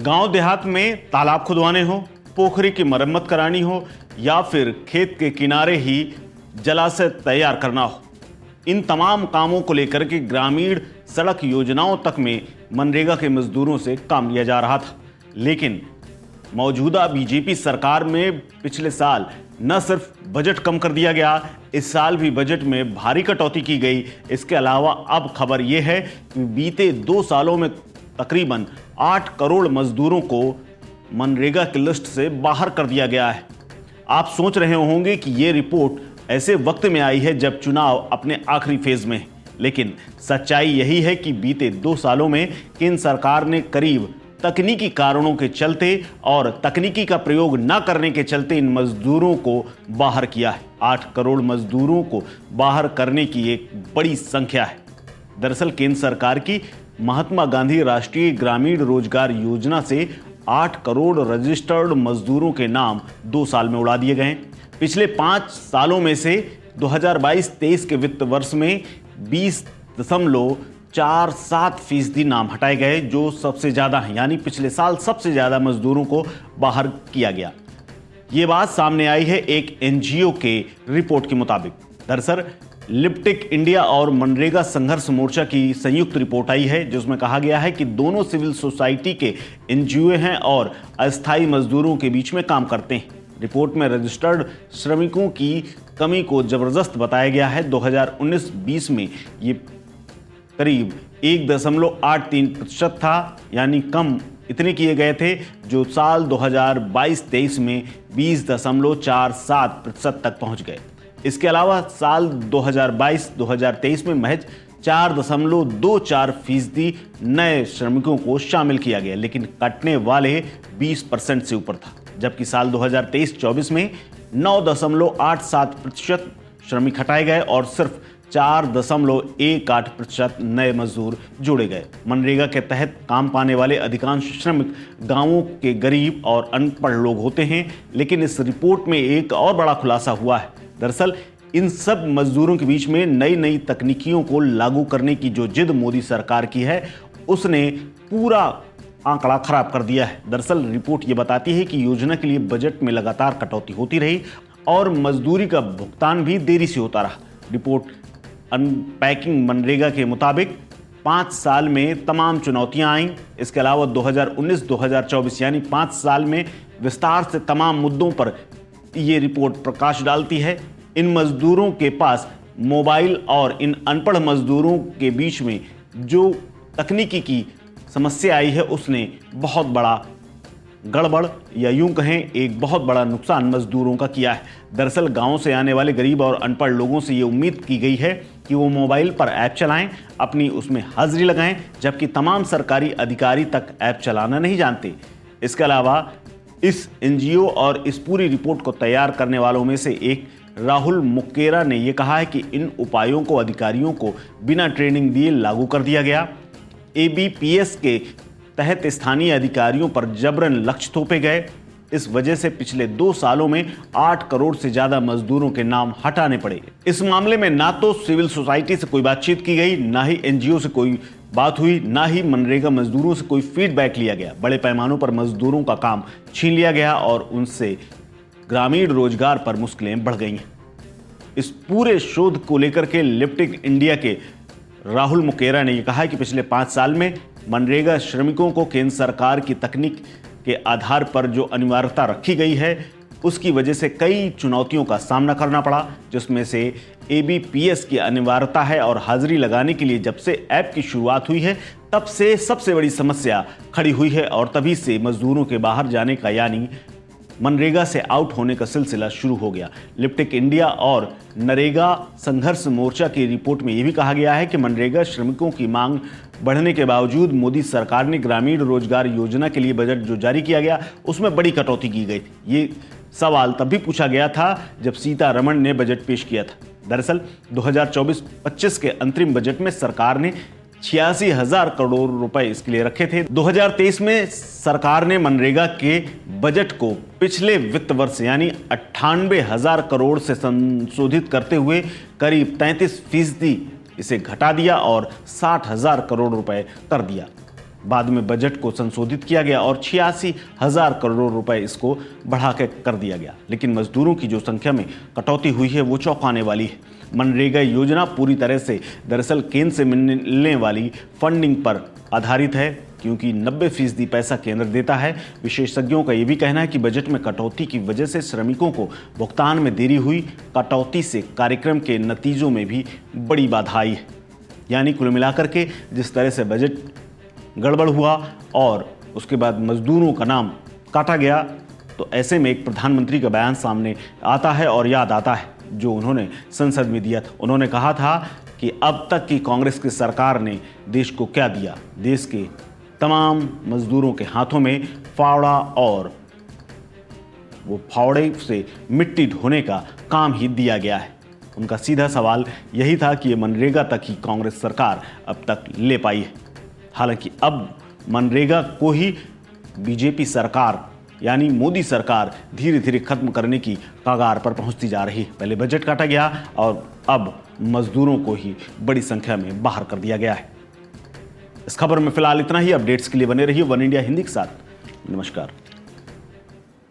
गांव देहात में तालाब खुदवाने हो, पोखरी की मरम्मत करानी हो या फिर खेत के किनारे ही जलाशय तैयार करना हो, इन तमाम कामों को लेकर के ग्रामीण सड़क योजनाओं तक में मनरेगा के मजदूरों से काम लिया जा रहा था। लेकिन मौजूदा बीजेपी सरकार में पिछले साल न सिर्फ बजट कम कर दिया गया, इस साल भी बजट में भारी कटौती की गई। इसके अलावा अब खबर यह है कि बीते 2 सालों में तकरीबन 8 करोड़ मजदूरों को मनरेगा की लिस्ट से बाहर कर दिया गया है। आप सोच रहे होंगे कि यह रिपोर्ट ऐसे वक्त में आई है जब चुनाव अपने आखिरी फेज में है, लेकिन सच्चाई यही है कि बीते 2 सालों में केंद्र सरकार ने करीब तकनीकी कारणों के चलते और तकनीकी का प्रयोग न करने के चलते इन मजदूरों को बाहर किया है। 8 करोड़ मजदूरों को बाहर करने की एक बड़ी संख्या है। दरअसल केंद्र सरकार की महात्मा गांधी राष्ट्रीय ग्रामीण रोजगार योजना से 8 करोड़ रजिस्टर्ड मजदूरों के नाम 2 साल में उड़ा दिए गए। पिछले 5 सालों में से 2022-23 के वित्त वर्ष में 20.47% नाम हटाए गए, जो सबसे ज्यादा है, यानी पिछले साल सबसे ज्यादा मजदूरों को बाहर किया गया। ये बात सामने आई है एक एनजीओ के रिपोर्ट के मुताबिक। दरअसल लिप्टिक इंडिया और मनरेगा संघर्ष मोर्चा की संयुक्त रिपोर्ट आई है, जिसमें कहा गया है कि दोनों सिविल सोसाइटी के एनजीओ हैं और अस्थायी मजदूरों के बीच में काम करते हैं। रिपोर्ट में रजिस्टर्ड श्रमिकों की कमी को जबरदस्त बताया गया है। 2019-20 में ये करीब 1.83% था, यानी कम इतने किए गए थे, जो साल 2022-23 में 20.47% तक पहुंच गए। इसके अलावा साल 2022-2023 में महज 4.24% नए श्रमिकों को शामिल किया गया, लेकिन कटने वाले 20% से ऊपर था। जबकि साल 2023-24 में 9.87% श्रमिक हटाए गए और सिर्फ 4.18% नए मजदूर जोड़े गए। मनरेगा के तहत काम पाने वाले अधिकांश श्रमिक गांवों के गरीब और अनपढ़ लोग होते हैं, लेकिन इस रिपोर्ट में एक और बड़ा खुलासा हुआ है। दरअसल इन सब मजदूरों के बीच में नई नई तकनीकियों को लागू करने की जो जिद मोदी सरकार की है, उसने पूरा आंकड़ा खराब कर दिया है। दरअसल रिपोर्ट ये बताती है कि योजना के लिए बजट में लगातार कटौती होती रही और मजदूरी का भुगतान भी देरी से होता रहा। रिपोर्ट अनपैकिंग मनरेगा के मुताबिक 5 साल में तमाम चुनौतियां आईं। इसके अलावा 2019-2024 यानी 5 साल में विस्तार से तमाम मुद्दों पर ये रिपोर्ट प्रकाश डालती है। इन मजदूरों के पास मोबाइल और इन अनपढ़ मजदूरों के बीच में जो तकनीकी की समस्या आई है, उसने बहुत बड़ा गड़बड़ या यूं कहें एक बहुत बड़ा नुकसान मजदूरों का किया है। दरअसल गांव से आने वाले गरीब और अनपढ़ लोगों से ये उम्मीद की गई है कि वो मोबाइल पर ऐप चलाएं, अपनी उसमें हाजिरी लगाएं, जबकि तमाम सरकारी अधिकारी तक ऐप चलाना नहीं जानते। इसके अलावा इस एनजीओ और इस पूरी रिपोर्ट को तैयार करने वालों में से एक राहुल मुक्केरा ने यह कहा है कि इन उपायों को अधिकारियों को बिना ट्रेनिंग दिए लागू कर दिया गया। एबीपीएस के तहत स्थानीय अधिकारियों पर जबरन लक्ष्य थोपे गए। इस वजह से पिछले 2 सालों में 8 करोड़ से ज्यादा मजदूरों के नाम हटाने पड़े। इस मामले में ना तो सिविल सोसाइटी से कोई बातचीत की गई, ना ही एनजीओ से कोई बात हुई, ना ही मनरेगा मजदूरों से कोई फीडबैक लिया गया। बड़े पैमानों पर मजदूरों का काम छीन लिया गया और उनसे ग्रामीण रोजगार पर मुश्किलें बढ़ गई हैं। इस पूरे शोध को लेकर के लिप्टिक इंडिया के राहुल मुकेरा ने यह कहा कि पिछले 5 साल में मनरेगा श्रमिकों को केंद्र सरकार की तकनीक के आधार पर जो अनिवार्यता रखी गई है, उसकी वजह से कई चुनौतियों का सामना करना पड़ा, जिसमें से एबीपीएस की अनिवार्यता है। और हाजिरी लगाने के लिए जब से ऐप की शुरुआत हुई है, तब से सबसे बड़ी समस्या खड़ी हुई है और तभी से मजदूरों के बाहर जाने का यानी मनरेगा से आउट होने का सिलसिला शुरू हो गया। लिप्टिक इंडिया और नरेगा संघर्ष मोर्चा की रिपोर्ट में यह भी कहा गया है कि मनरेगा श्रमिकों की मांग बढ़ने के बावजूद मोदी सरकार ने ग्रामीण रोजगार योजना के लिए बजट जो जारी किया गया, उसमें बड़ी कटौती की गई थी। ये सवाल तब भी पूछा गया था जब सीतारमण ने बजट पेश किया था। दरअसल 2024-25 के अंतरिम बजट में सरकार ने 86,000 करोड़ रुपए इसके लिए रखे थे। 2023 में सरकार ने मनरेगा के बजट को पिछले वित्त वर्ष यानी 98,000 करोड़ से संशोधित करते हुए करीब 33% इसे घटा दिया और 60,000 करोड़ रुपए कर दिया। बाद में बजट को संशोधित किया गया और 86,000 करोड़ रुपए इसको बढ़ा के कर दिया गया। लेकिन मजदूरों की जो संख्या में कटौती हुई है वो चौंकाने वाली है। मनरेगा योजना पूरी तरह से दरअसल केंद्र से मिलने वाली फंडिंग पर आधारित है, क्योंकि 90% पैसा केंद्र देता है। विशेषज्ञों का यह भी कहना है कि बजट में कटौती की वजह से श्रमिकों को भुगतान में देरी हुई। कटौती से कार्यक्रम के नतीजों में भी बड़ी बाधा आई है। यानी कुल मिलाकर के जिस तरह से बजट गड़बड़ हुआ और उसके बाद मजदूरों का नाम काटा गया, तो ऐसे में एक प्रधानमंत्री का बयान सामने आता है और याद आता है जो उन्होंने संसद में दिया था। उन्होंने कहा था कि अब तक की कांग्रेस की सरकार ने देश को क्या दिया, देश के तमाम मजदूरों के हाथों में फावड़ा और वो फावड़े से मिट्टी ढोने का काम ही दिया गया है। उनका सीधा सवाल यही था कि ये मनरेगा तक ही कांग्रेस सरकार अब तक ले पाई है। हालांकि अब मनरेगा को ही बीजेपी सरकार यानी मोदी सरकार धीरे धीरे खत्म करने की कगार पर पहुंचती जा रही है। पहले बजट काटा गया और अब मजदूरों को ही बड़ी संख्या में बाहर कर दिया गया है। इस खबर में फिलहाल इतना ही। अपडेट्स के लिए बने रहिए वन इंडिया हिंदी के साथ। नमस्कार।